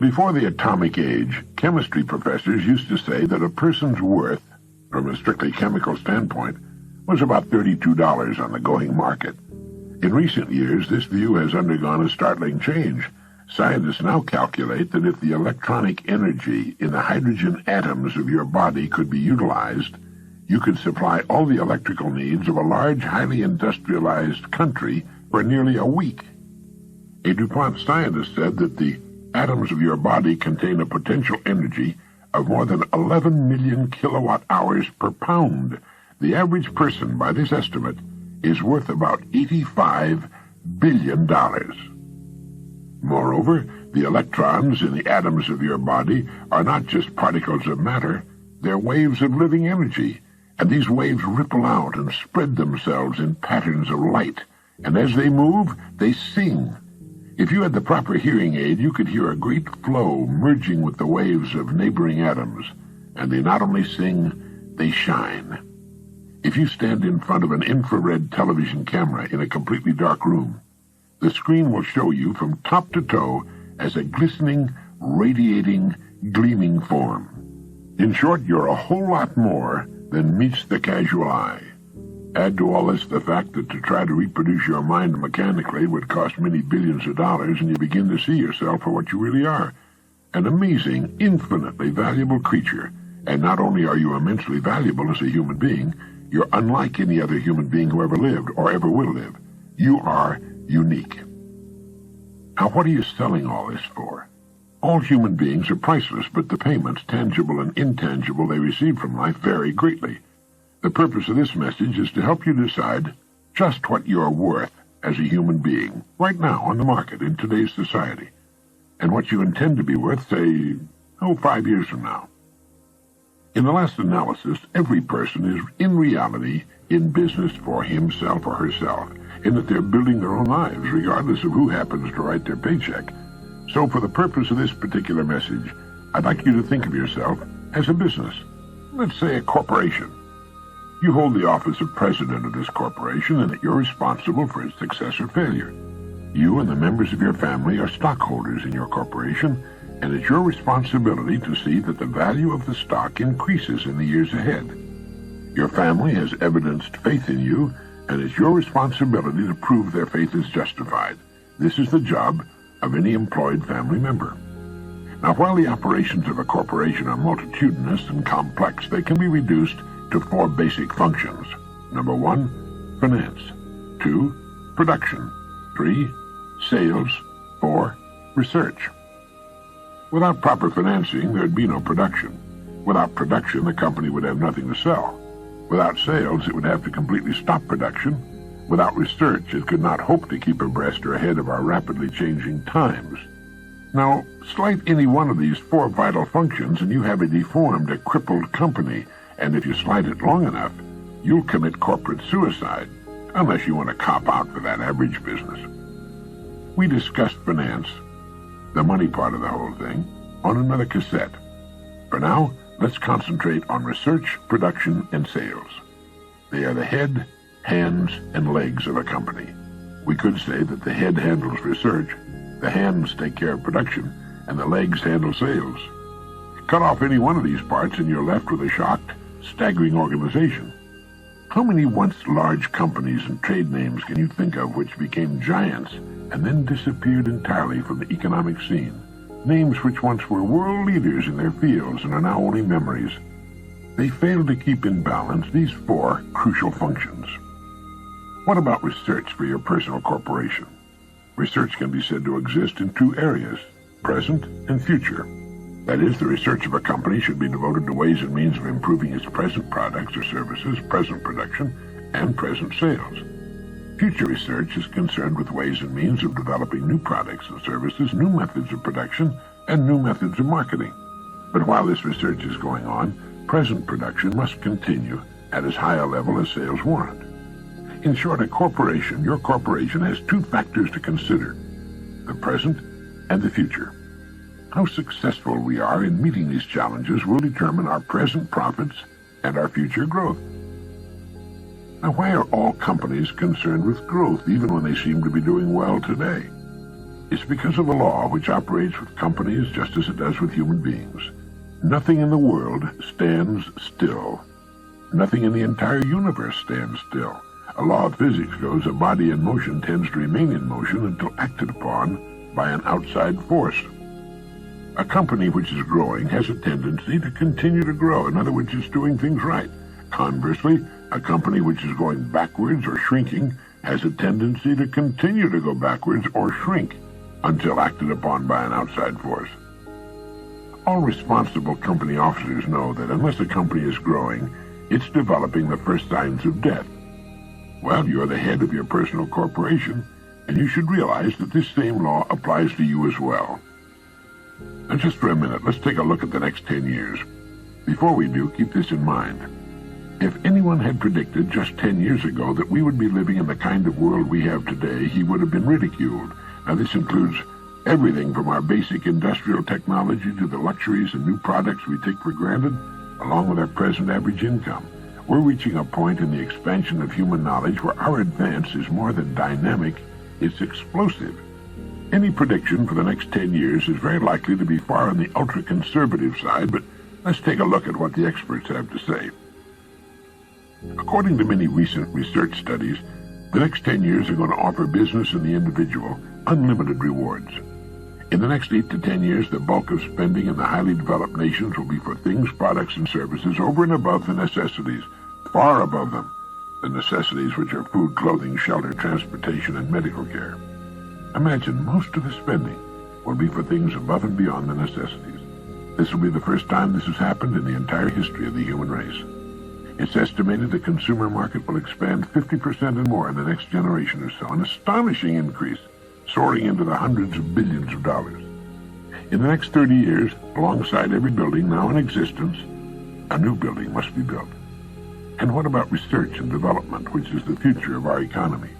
Before the atomic age, chemistry professors used to say that a person's worth, from a strictly chemical standpoint, was about $32 on the going market. In recent years, this view has undergone a startling change. Scientists now calculate that if the electronic energy in the hydrogen atoms of your body could be utilized, you could supply all the electrical needs of a large, highly industrialized country for nearly a week. A DuPont scientist said that the atoms of your body contain a potential energy of more than 11 million kilowatt-hours per pound. The average person, by this estimate, is worth about $85 billion. Moreover, the electrons in the atoms of your body are not just particles of matter, they're waves of living energy, and these waves ripple out and spread themselves in patterns of light, and as they move, they sing. If you had the proper hearing aid, you could hear a great flow merging with the waves of neighboring atoms, and they not only sing, they shine. If you stand in front of an infrared television camera in a completely dark room, the screen will show you from top to toe as a glistening, radiating, gleaming form. In short, you're a whole lot more than meets the casual eye. Add to all this the fact that to try to reproduce your mind mechanically would cost many billions of dollars, and you begin to see yourself for what you really are, an amazing, infinitely valuable creature. And not only are you immensely valuable as a human being, you're unlike any other human being who ever lived or ever will live. You are unique. Now, what are you selling all this for? All human beings are priceless, but the payments, tangible and intangible, they receive from life vary greatly. The purpose of this message is to help you decide just what you're worth as a human being, right now on the market in today's society, and what you intend to be worth, say, 5 years from now. In the last analysis, every person is in reality in business for himself or herself, in that they're building their own lives, regardless of who happens to write their paycheck. So for the purpose of this particular message, I'd like you to think of yourself as a business, let's say a corporation. You hold the office of president of this corporation, and that you're responsible for its success or failure. You and the members of your family are stockholders in your corporation, and it's your responsibility to see that the value of the stock increases in the years ahead. Your family has evidenced faith in you, and it's your responsibility to prove their faith is justified. This is the job of any employed family member. Now, while the operations of a corporation are multitudinous and complex, they can be reduced to 4 basic functions. Number 1, finance. 2, production. 3, sales. 4, research. Without proper financing, there'd be no production. Without production, the company would have nothing to sell. Without sales, it would have to completely stop production. Without research, it could not hope to keep abreast or ahead of our rapidly changing times. Now, slight any one of these 4 vital functions, and you have a deformed, a crippled company, and if you slight it long enough, you'll commit corporate suicide, unless you want to cop out for that average business. We discussed finance, the money part of the whole thing, on another cassette. For now, let's concentrate on research, production, and sales. They are the head, hands, and legs of a company. We could say that the head handles research, the hands take care of production, and the legs handle sales. Cut off any one of these parts and you're left with a shocked, staggering organization. How many once large companies and trade names can you think of which became giants and then disappeared entirely from the economic scene? Names which once were world leaders in their fields and are now only memories. They failed to keep in balance these 4 crucial functions. What about research for your personal corporation? Research can be said to exist in 2 areas, present and future. That is, the research of a company should be devoted to ways and means of improving its present products or services, present production, and present sales. Future research is concerned with ways and means of developing new products and services, new methods of production, and new methods of marketing. But while this research is going on, present production must continue at as high a level as sales warrant. In short, your corporation has 2 factors to consider, the present and the future. How successful we are in meeting these challenges will determine our present profits and our future growth. Now, why are all companies concerned with growth, even when they seem to be doing well today? It's because of a law which operates with companies just as it does with human beings. Nothing in the world stands still. Nothing in the entire universe stands still. A law of physics goes, a body in motion tends to remain in motion until acted upon by an outside force. A company which is growing has a tendency to continue to grow. In other words, it's doing things right. Conversely, a company which is going backwards or shrinking has a tendency to continue to go backwards or shrink until acted upon by an outside force. All responsible company officers know that unless a company is growing, it's developing the first signs of death. Well, you're the head of your personal corporation, and you should realize that this same law applies to you as well. Now, just for a minute, let's take a look at the next 10 years. Before we do, keep this in mind. If anyone had predicted just 10 years ago that we would be living in the kind of world we have today, he would have been ridiculed. Now, this includes everything from our basic industrial technology to the luxuries and new products we take for granted, along with our present average income. We're reaching a point in the expansion of human knowledge where our advance is more than dynamic, it's explosive. Any prediction for the next 10 years is very likely to be far on the ultra-conservative side, but let's take a look at what the experts have to say. According to many recent research studies, the next 10 years are going to offer business and the individual unlimited rewards. In the next 8 to 10 years, the bulk of spending in the highly developed nations will be for things, products, and services over and above the necessities, far above them, the necessities which are food, clothing, shelter, transportation, and medical care. Imagine most of the spending will be for things above and beyond the necessities. This will be the first time this has happened in the entire history of the human race. It's estimated the consumer market will expand 50% and more in the next generation or so, an astonishing increase, soaring into the hundreds of billions of dollars. In the next 30 years, alongside every building now in existence, a new building must be built. And what about research and development, which is the future of our economy?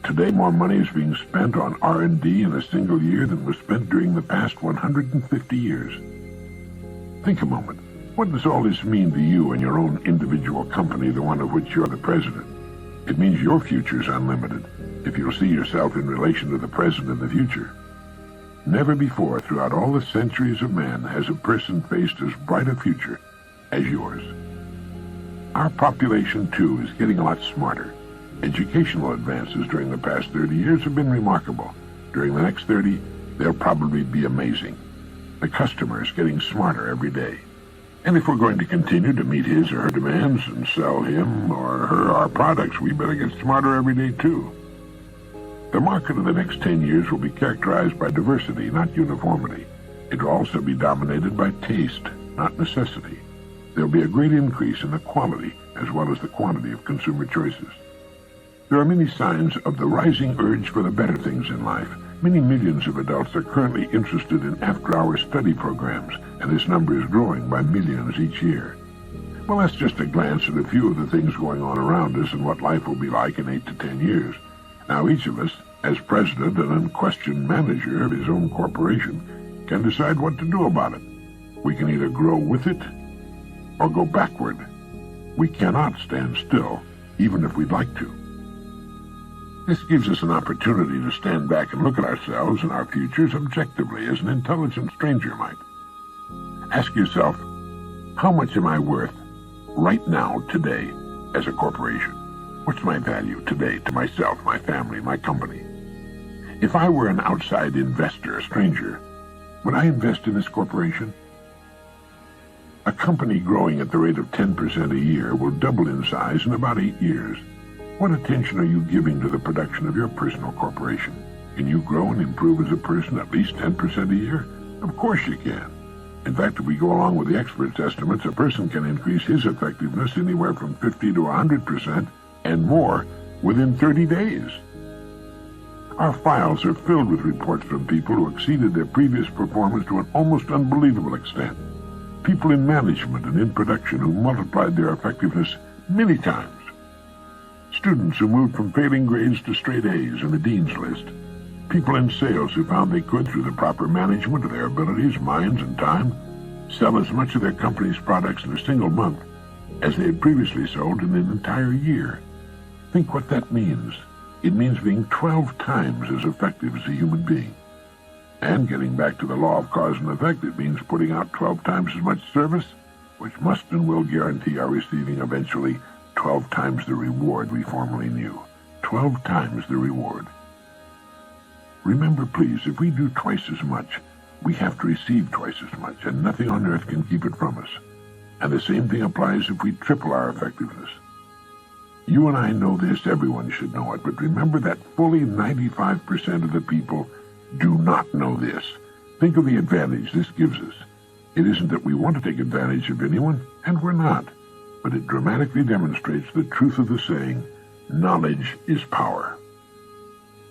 Today, more money is being spent on R&D in a single year than was spent during the past 150 years. Think a moment. What does all this mean to you and your own individual company, the one of which you're the president? It means your future is unlimited, if you'll see yourself in relation to the present and the future. Never before, throughout all the centuries of man, has a person faced as bright a future as yours. Our population, too, is getting a lot smarter. Educational advances during the past 30 years have been remarkable. During the next 30, they'll probably be amazing. The customer is getting smarter every day. And if we're going to continue to meet his or her demands and sell him or her our products, we better get smarter every day, too. The market of the next 10 years will be characterized by diversity, not uniformity. It will also be dominated by taste, not necessity. There will be a great increase in the quality as well as the quantity of consumer choices. There are many signs of the rising urge for the better things in life. Many millions of adults are currently interested in after-hour study programs, and this number is growing by millions each year. Well, that's just a glance at a few of the things going on around us and what life will be like in 8 to 10 years. Now, each of us, as president and unquestioned manager of his own corporation, can decide what to do about it. We can either grow with it or go backward. We cannot stand still, even if we'd like to. This gives us an opportunity to stand back and look at ourselves and our futures objectively, as an intelligent stranger might. Ask yourself, how much am I worth right now, today, as a corporation? What's my value today to myself, my family, my company? If I were an outside investor, a stranger, would I invest in this corporation? A company growing at the rate of 10% a year will double in size in about 8 years. What attention are you giving to the production of your personal corporation? Can you grow and improve as a person at least 10% a year? Of course you can. In fact, if we go along with the experts' estimates, a person can increase his effectiveness anywhere from 50 to 100% and more within 30 days. Our files are filled with reports from people who exceeded their previous performance to an almost unbelievable extent. People in management and in production who multiplied their effectiveness many times. Students who moved from failing grades to straight A's in the dean's list. People in sales who found they could, through the proper management of their abilities, minds, and time, sell as much of their company's products in a single month as they had previously sold in an entire year. Think what that means. It means being 12 times as effective as a human being. And getting back to the law of cause and effect, it means putting out 12 times as much service, which must and will guarantee our receiving eventually 12 times the reward we formerly knew. 12 times the reward. Remember, please, if we do twice as much, we have to receive twice as much, and nothing on earth can keep it from us. And the same thing applies if we triple our effectiveness. You and I know this, everyone should know it, but remember that fully 95% of the people do not know this. Think of the advantage this gives us. It isn't that we want to take advantage of anyone, and we're not, but it dramatically demonstrates the truth of the saying, knowledge is power.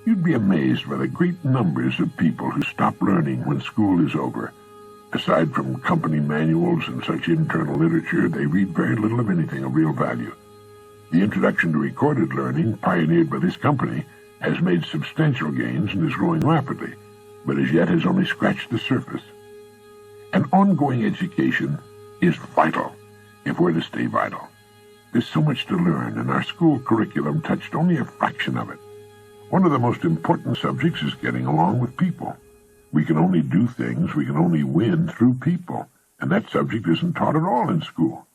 You'd be amazed by the great numbers of people who stop learning when school is over. Aside from company manuals and such internal literature, they read very little of anything of real value. The introduction to recorded learning, pioneered by this company, has made substantial gains and is growing rapidly, but as yet has only scratched the surface. An ongoing education is vital if we're to stay vital. There's so much to learn, and our school curriculum touched only a fraction of it. One of the most important subjects is getting along with people. We can only do things, we can only win through people, and that subject isn't taught at all in school.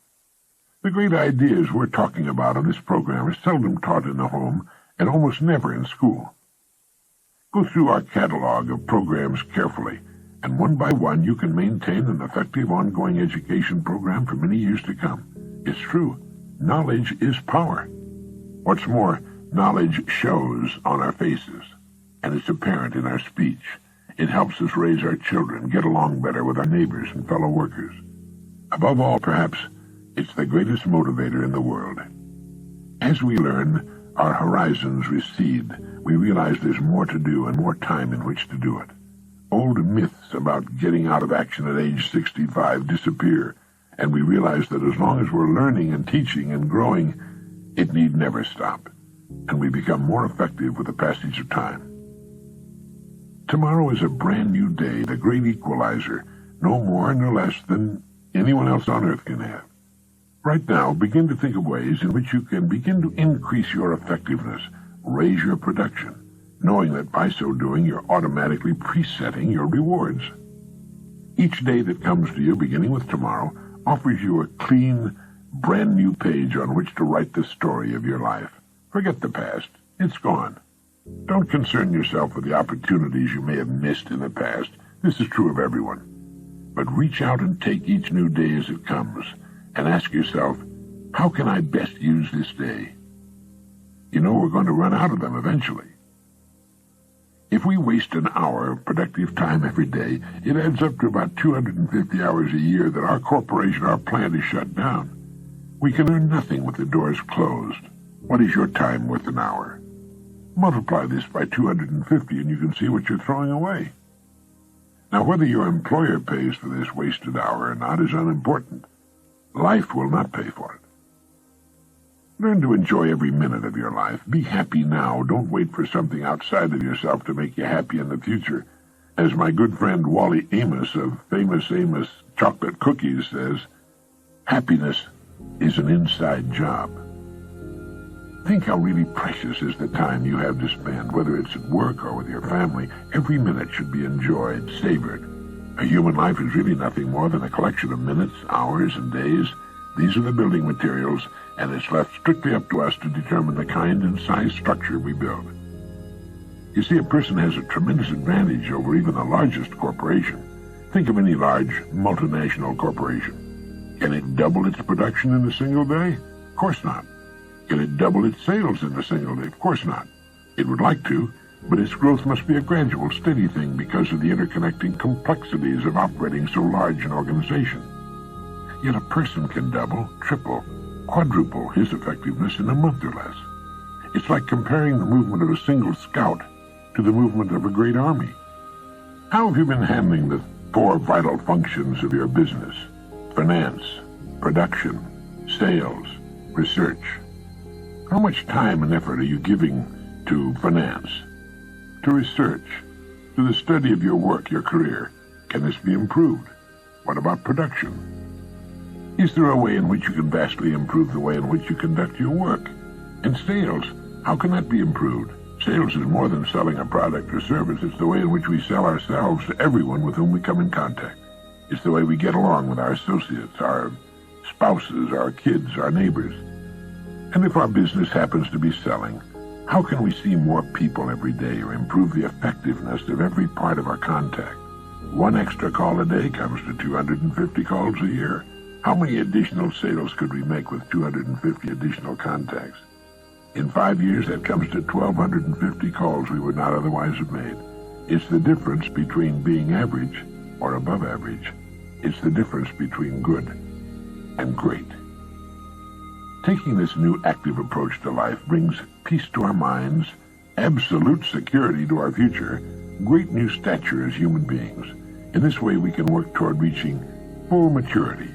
The great ideas we're talking about on this program are seldom taught in the home and almost never in school. Go through our catalog of programs carefully, and one by one you can maintain an effective ongoing education program for many years to come. It's true, knowledge is power. What's more, knowledge shows on our faces, and it's apparent in our speech. It helps us raise our children, get along better with our neighbors and fellow workers. Above all, perhaps, it's the greatest motivator in the world. As we learn, our horizons recede. We realize there's more to do and more time in which to do it. Old myths about getting out of action at age 65 disappear, and we realize that as long as we're learning and teaching and growing, it need never stop, and we become more effective with the passage of time. Tomorrow is a brand new day, the great equalizer, no more nor less than anyone else on earth can have. Right now, begin to think of ways in which you can begin to increase your effectiveness, raise your production, knowing that by so doing you're automatically presetting your rewards. Each day that comes to you, beginning with tomorrow, offers you a clean, brand new page on which to write the story of your life. Forget the past. It's gone. Don't concern yourself with the opportunities you may have missed in the past. This is true of everyone. But reach out and take each new day as it comes, and ask yourself, how can I best use this day? You know we're going to run out of them eventually. If we waste an hour of productive time every day, it adds up to about 250 hours a year that our corporation, our plant is shut down. We can earn nothing with the doors closed. What is your time worth an hour? Multiply this by 250 and you can see what you're throwing away. Now, whether your employer pays for this wasted hour or not is unimportant. Life will not pay for it. Learn to enjoy every minute of your life. Be happy now. Don't wait for something outside of yourself to make you happy in the future. As my good friend Wally Amos of Famous Amos Chocolate Cookies says, happiness is an inside job. Think how really precious is the time you have to spend, whether it's at work or with your family. Every minute should be enjoyed, savored. A human life is really nothing more than a collection of minutes, hours, and days. These are the building materials, and it's left strictly up to us to determine the kind and size structure we build. You see, a person has a tremendous advantage over even the largest corporation. Think of any large multinational corporation. Can it double its production in a single day? Of course not. Can it double its sales in a single day? Of course not. It would like to, but its growth must be a gradual, steady thing because of the interconnecting complexities of operating so large an organization. Yet a person can double, triple, quadruple his effectiveness in a month or less. It's like comparing the movement of a single scout to the movement of a great army. How have you been handling the 4 vital functions of your business? Finance, production, sales, research. How much time and effort are you giving to finance, to research, to the study of your work, your career? Can this be improved? What about production? Is there a way in which you can vastly improve the way in which you conduct your work? And sales, how can that be improved? Sales is more than selling a product or service. It's the way in which we sell ourselves to everyone with whom we come in contact. It's the way we get along with our associates, our spouses, our kids, our neighbors. And if our business happens to be selling, how can we see more people every day or improve the effectiveness of every part of our contact? One extra call a day comes to 250 calls a year. How many additional sales could we make with 250 additional contacts? In 5 years, that comes to 1,250 calls we would not otherwise have made. It's the difference between being average or above average. It's the difference between good and great. Taking this new active approach to life brings peace to our minds, absolute security to our future, great new stature as human beings. In this way, we can work toward reaching full maturity,